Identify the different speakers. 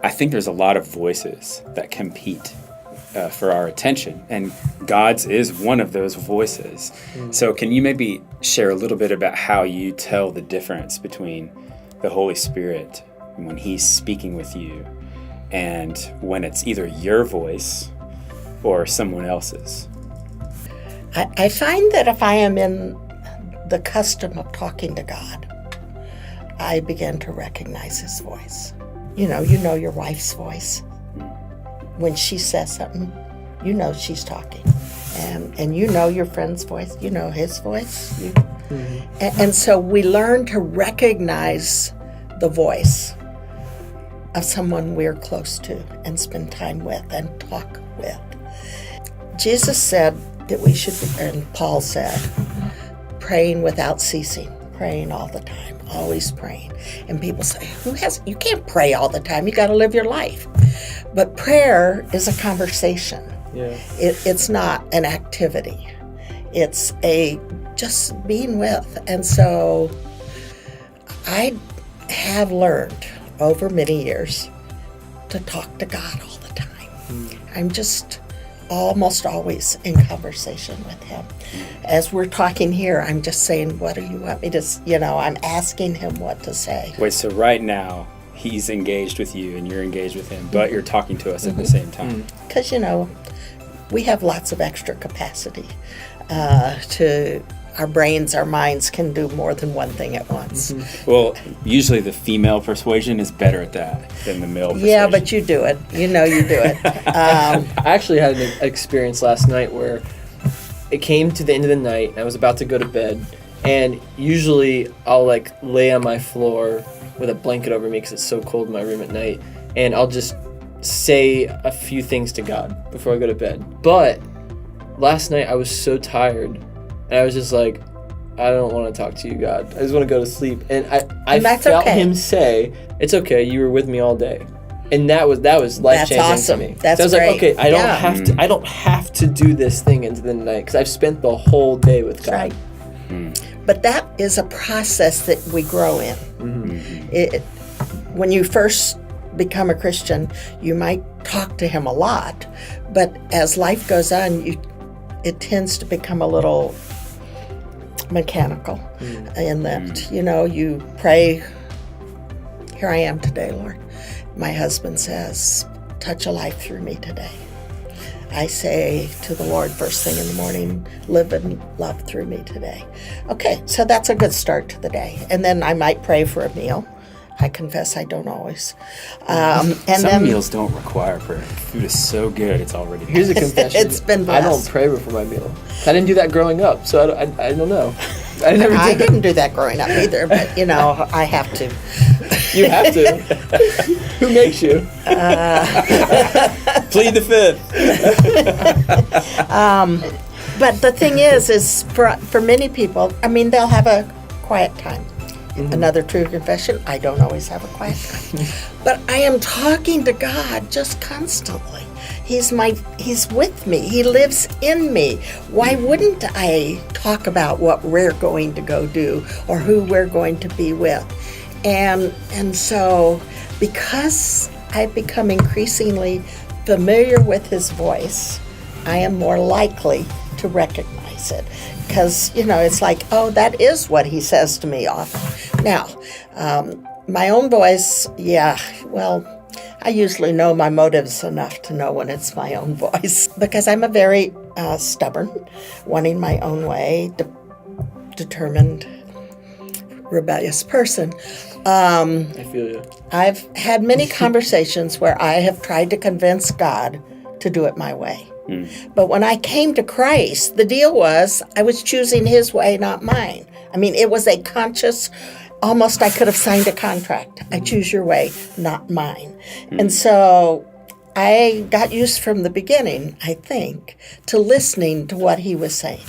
Speaker 1: I think there's a lot of voices that compete for our attention, and God's is one of those voices. So can you maybe share a little bit about how you tell the difference between the Holy Spirit when he's speaking with you and when it's either your voice or someone else's?
Speaker 2: I find that if I am in the custom of talking to God, I begin to recognize his voice. You know your wife's voice. When she says something, you know she's talking. And you know your friend's voice, you know his voice. And so we learn to recognize the voice of someone we're close to and spend time with and talk with. Jesus said that we should be, and Paul said, praying without ceasing, praying all the time, always praying. And people say, you can't pray all the time, you got to live your life. But prayer is a conversation.
Speaker 3: Yeah.
Speaker 2: It's not an activity. It's just being with. And so I have learned over many years to talk to God all the time. I'm just almost always in conversation with him. As we're talking here, I'm just saying, what do you want me to, I'm asking him what to say.
Speaker 1: Wait, so right now, he's engaged with you and you're engaged with him, but you're talking to us at the same time.
Speaker 2: Because, we have lots of extra capacity our brains, our minds can do more than one thing at once.
Speaker 1: Well, usually the female persuasion is better at that than the male persuasion.
Speaker 2: Yeah, but you do it. You do it.
Speaker 3: I actually had an experience last night where it came to the end of the night, and I was about to go to bed, and usually I'll lay on my floor with a blanket over me because it's so cold in my room at night, and I'll just say a few things to God before I go to bed. But last night I was so tired, and I was just like, I don't want to talk to you, God. I just want to go to sleep. And I felt him say, it's okay, you were with me all day. And that was life-changing
Speaker 2: awesome.
Speaker 3: to me.
Speaker 2: That's
Speaker 3: so I was
Speaker 2: great.
Speaker 3: like, okay, I don't have to do this thing into the night because I've spent the whole day with God.
Speaker 2: Right. But that is a process that we grow in. When you first become a Christian, you might talk to him a lot, but as life goes on, it tends to become a little mechanical in that, you pray, here I am today, Lord. My husband says, touch a life through me today. I say to the Lord first thing in the morning, live and love through me today. Okay, so that's a good start to the day. And then I might pray for a meal. I confess I don't always.
Speaker 1: Some meals don't require prayer. Food is so good, it's already there.
Speaker 3: Here's a confession.
Speaker 2: It's been blessed.
Speaker 3: I don't pray before my meal. I didn't do that growing up, so I don't know.
Speaker 2: I didn't do that growing up either, but, I have to.
Speaker 3: You have to. Who makes you?
Speaker 1: Plead the fifth.
Speaker 2: But the thing is for many people, they'll have a quiet time. Another true confession, I don't always have a quiet time. But I am talking to God just constantly. He's with me. He lives in me. Why wouldn't I talk about what we're going to go do or who we're going to be with? And so because I've become increasingly familiar with his voice, I am more likely to recognize it. Because, it's like, oh, that is what he says to me often. Now, my own voice, I usually know my motives enough to know when it's my own voice. Because I'm a very stubborn, wanting my own way, determined, rebellious person.
Speaker 3: I feel you.
Speaker 2: I've had many conversations where I have tried to convince God to do it my way. But when I came to Christ, the deal was I was choosing his way, not mine. It was a conscious, almost I could have signed a contract. I choose your way, not mine. And so I got used from the beginning, I think, to listening to what he was saying.